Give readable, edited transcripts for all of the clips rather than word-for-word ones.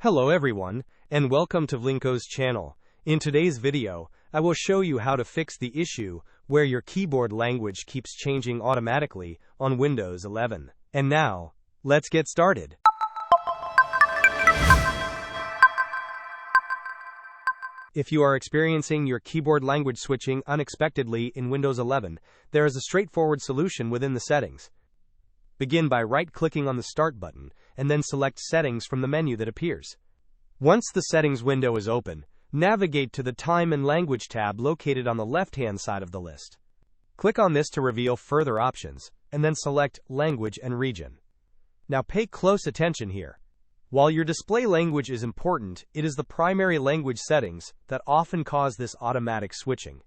Hello everyone, and welcome to Vlinko's channel. In today's video, I will show you how to fix the issue where your keyboard language keeps changing automatically on Windows 11. And now, let's get started. If you are experiencing your keyboard language switching unexpectedly in Windows 11, there is a straightforward solution within the settings. Begin by right-clicking on the Start button, and then select Settings from the menu that appears. Once the Settings window is open, navigate to the Time and Language tab located on the left-hand side of the list. Click on this to reveal further options, and then select Language and Region. Now pay close attention here. While your display language is important, it is the primary language settings that often cause this automatic switching.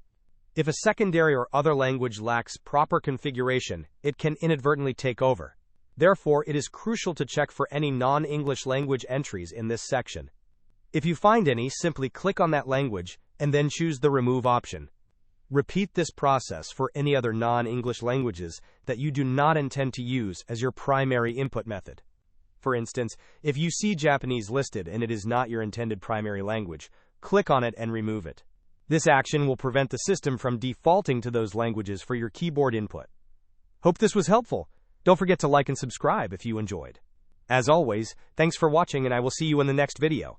If a secondary or other language lacks proper configuration, it can inadvertently take over. Therefore, it is crucial to check for any non-English language entries in this section. If you find any, simply click on that language and then choose the Remove option. Repeat this process for any other non-English languages that you do not intend to use as your primary input method. For instance, if you see Japanese listed and it is not your intended primary language, click on it and remove it. This action will prevent the system from defaulting to those languages for your keyboard input. Hope this was helpful. Don't forget to like and subscribe if you enjoyed. As always, thanks for watching and I will see you in the next video.